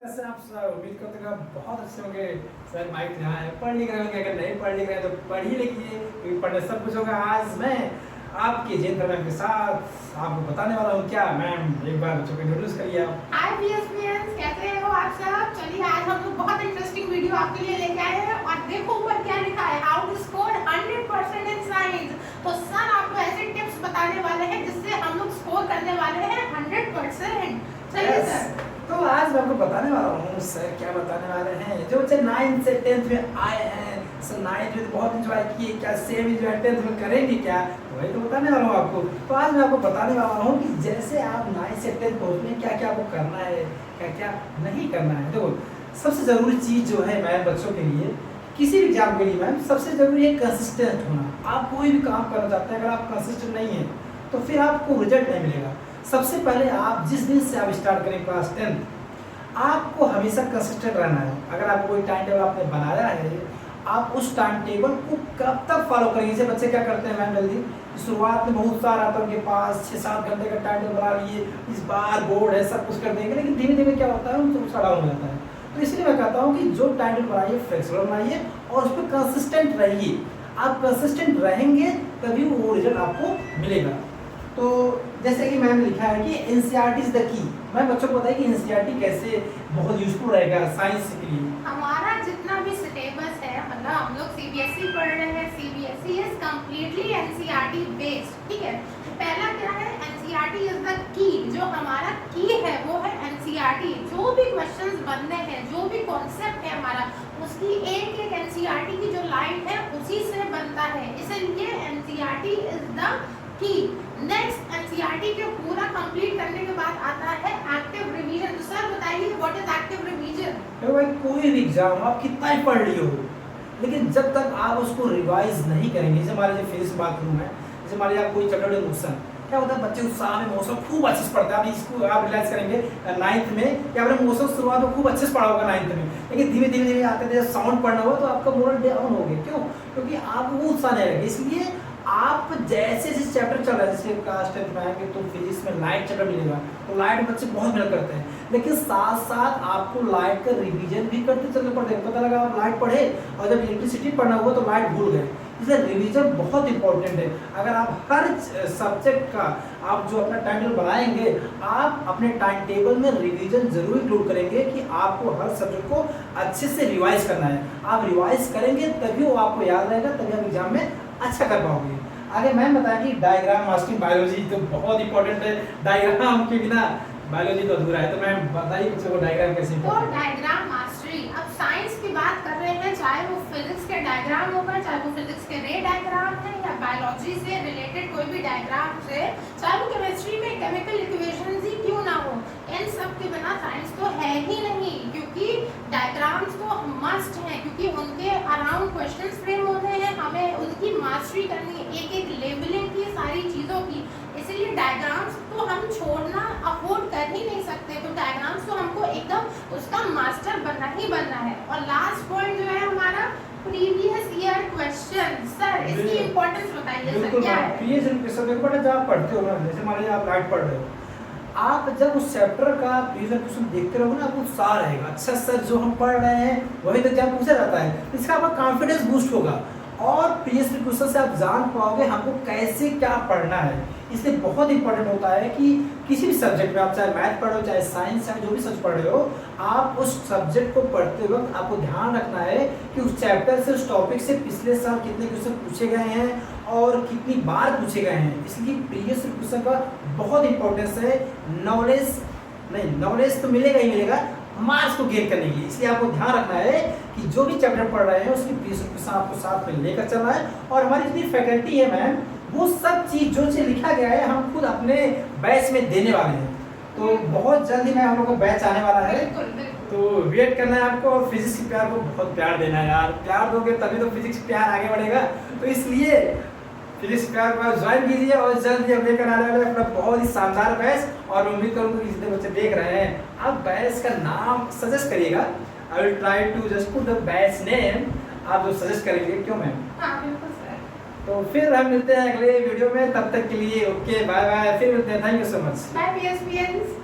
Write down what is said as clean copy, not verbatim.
Sir आप उम्मीद करते हैं आप बहुत अच्छे होंगे। सर माइक यहाँ है, पढ़ लिख रहे होंगे, अगर नहीं पढ़ लिख रहे हैं तो पढ़ ही लिखिए क्योंकि पढ़ने सब कुछ होगा। आज मैं आपके जेंद्र मैम के साथ आपको बताने वाला हूँ। क्या मैम एक बार बच्चों को इंट्रोड्यूस करिए आप। हाय बीएसपीएंस, कैसे हो आप सब। चलिए आज हम लोग बहुत इंटरेस्टिंग वीडियो आपके लिए लेके आए हैं और देखो ऊपर क्या लिखा है, how to score 100% in science. तो सर आपको ऐसे टिप्स बताने वाले हैं जिससे हम लोग स्कोर करने वाले हैं 100%। चलिए सर। तो आज मैं आपको बताने वाला हूँ सर क्या बताने वाले हैं। जो बच्चे 9th से 10th में आए हैं, सर 9th में तो बहुत एंजॉय किए, क्या सेम एंजॉय 10th में करेंगे क्या, वही तो बताने वाला हूँ आपको। तो आज मैं आपको बताने वाला हूँ कि जैसे आप 9th से 10th पहुँचने क्या क्या आपको करना है, क्या क्या नहीं करना है। देखो सबसे ज़रूरी चीज़ जो है मैम बच्चों के लिए, किसी भी एग्जाम के लिए मैम सबसे ज़रूरी है कंसिस्टेंट होना। आप कोई भी काम करना चाहते हैं, अगर आप कंसिस्टेंट नहीं हैं तो फिर आपको रिजल्ट नहीं मिलेगा। सबसे पहले आप जिस दिन से आप स्टार्ट करें क्लास 10th, आपको हमेशा कंसिस्टेंट रहना है। अगर आपको कोई टाइम टेबल आपने बनाया है, आप उस टाइम टेबल को कब तक फॉलो करेंगे। जैसे बच्चे क्या करते हैं मैम, जल्दी शुरुआत में बहुत सारा आता है उनके पास, 6-7 घंटे का टाइम टेबल बना लिए, इस बार बोर्ड है सब कुछ कर देंगे, लेकिन धीमे धीमे क्या होता है उनको गुस्सा डाउन हो जाता है। तो इसलिए मैं कहता हूँ कि जो टाइम टेबल बनाइए फ्लेक्सिबल बनाइए और उस पर कंसिस्टेंट रहिए। आप कंसिस्टेंट रहेंगे तभी वो रिजल्ट आपको मिलेगा। तो जैसे कि मैंने लिखा है कि एनसीईआरटी इज द की। मैं बच्चों को बताइए कि एनसीईआरटी कैसे बहुत यूजफुल रहेगा साइंस के लिए। हमारा जितना भी सिलेबस है, मतलब हम लोग सीबीएसई पढ़ रहे हैं, CBSE is completely NCERT based, ठीक है। तो पहला क्या है, एनसीईआरटी इज द की। जो हमारा की है वो है एनसीईआरटी। जो भी क्वेश्चंस बनने हैं, जो भी कॉन्सेप्ट है हमारा, उसकी एक एक एनसीईआरटी की जो लाइन है उसी से बनता है, इसलिए NCERT is the key. Next NCERT के पूरा कंप्लीट करने के बाद आता है एक्टिव रिवीजन। तो सर बताइए व्हाट इज एक्टिव रिवीजन। तो भाई कोई भी एग्जाम आप कितना ही पढ़ लिए हो, लेकिन जब तक आप उसको रिवाइज नहीं करेंगे, जैसे मान लीजिए फिजिक्स बाथरूम है, जैसे मान लीजिए आप कोई चैप्टर मोशन, क्या होता है बच्चे उत्साह में मोशन खूब अच्छे से पढ़ते हैं। आप इसको आप रियलाइज करेंगे 9th में कि आपने मोशन शुरुआत में खूब अच्छे से पढ़ा होगा 9th में, लेकिन धीमे धीमे धीमे आते थे साउंड पढ़ना हुआ तो आपका मोरल डाउन हो गया। क्यों? क्योंकि आपको वो उत्साह नहीं रहेगा। इसलिए आप जैसे जिस चैप्टर चल रहा है, जैसे क्लास 10th में आएंगे तो फिजिक्स में लाइट चैप्टर मिलेगा, तो लाइट बच्चे बहुत मेहनत करते हैं, लेकिन साथ साथ आपको लाइट का रिवीजन भी करते चलना पड़ेगा। पता लगा आप लाइट पढ़े और जब इलेक्ट्रिसिटी पढ़ना हुआ तो लाइट भूल गए। इसलिए रिवीजन बहुत इंपॉर्टेंट है। अगर आप हर सब्जेक्ट का आप जो अपना टाइम टेबल बनाएंगे, आप अपने टाइम टेबल में रिवीजन जरूर इंक्लूड करेंगे कि आपको हर सब्जेक्ट को अच्छे से रिवाइज करना है। आप रिवाइज करेंगे तभी वो आपको याद रहेगा, तभी आप एग्जाम में अच्छा कर पाओगे। आगे मैम बताएं कि डायग्राम मास्टरिंग बायोलॉजी तो बहुत इंपॉर्टेंट है। डायग्राम के बिना बायोलॉजी तो अधूरा है। तो मैम बताइए बच्चों को डायग्राम कैसे। तो डायग्राम मास्टरी, अब साइंस की बात कर रहे हैं, चाहे वो फिजिक्स के डायग्राम होगा, चाहे वो फिजिक्स के रे डायग्राम है, या बायोलॉजी से रिलेटेड कोई भी डायग्राम से, चाहे वो केमिस्ट्री में केमिकल इक्वेशंस ही क्यों ना हो, इन सब के बिना साइंस तो है ही नहीं। क्योंकि डायग्राम्स तो मस्ट हैं, क्योंकि उनके अराउंड क्वेश्चंस फ्रेम होते हैं, हमें उनकी मास्टरी करनी है, एक एक लेबलिंग की, सारी चीज़ों की। इसीलिए डायग्राम्स तो हम छोड़ना अफोर्ड कर ही नहीं सकते। तो डायग्राम्स तो हमको एकदम उसका मास्टर बनना ही बनना है। और लास्ट पॉइंट जो है हमारा, प्रीवियस ईयर क्वेश्चन। सर इसकी इंपॉर्टेंस बताइए सर क्या है। प्रीवियस ईयर क्वेश्चन देखो बेटा, जब आप पढ़ते हो ना, जैसे मान लीजिए आप लाइट पढ़ रहे हो, आप जब उस चैप्टर का प्रीवियस ईयर क्वेश्चन देखते रहोगे ना, आपको उत्साह रहेगा। अच्छा सर जो हम पढ़ रहे हैं वही तो एग्जाम पूछा जाता है, इसका आपका कॉन्फिडेंस बूस्ट होगा और प्रीवियस ईयर क्वेश्चन से आप जान पाओगे हमको कैसे क्या पढ़ना है। इसलिए बहुत इंपॉर्टेंट होता है कि किसी भी सब्जेक्ट में, आप चाहे मैथ पढ़ो चाहे साइंस, चाहे जो भी सब्जेक्ट पढ़ रहे हो, आप उस सब्जेक्ट को पढ़ते वक्त आपको ध्यान रखना है कि उस चैप्टर से, उस टॉपिक से पिछले साल कितने क्वेश्चन पूछे गए हैं और कितनी बार पूछे गए हैं। इसलिए प्रीवियस ईयर क्वेश्चन का बहुत इंपॉर्टेंस है। नॉलेज तो मिलेगा ही मिलेगा, मार्क्स को गेन करने के लिए। इसलिए आपको ध्यान रखना है कि जो भी चैप्टर पढ़ रहे हैं उसकी प्रीवियस ईयर क्वेश्चन आपको साथ में लेकर चलना है। और हमारी जितनी फैकल्टी है मैम, वो सब चीज़ जो चीज़ लिखा गया है हम खुद अपने बैच में देने वाले हैं। तो बहुत जल्दी में हम लोग का बैच आने वाला है, तो वेट करना है आपको। और फिजिक्स के प्यार को बहुत प्यार देना है यार, प्यार दोगे तभी तो फिजिक्स प्यार आगे बढ़ेगा। तो इसलिए फिजिक्स प्यार को ज्वाइन कीजिए और जल्दी हम लेकर आने वाले अपना बहुत ही शानदार बैच। और उम्मीद करूँगा कि जितने बच्चे देख रहे हैं, आप बैच का नाम सजेस्ट करिएगा। I will try to just put the batch name, आप जो सजेस्ट करेंगे। क्यों मैम? हाँ बिल्कुल सर। तो फिर हम मिलते हैं अगले वीडियो में, तब तक के लिए ओके बाय बाय, फिर मिलते हैं। Thank you so much. Bye बीएसपीएंस।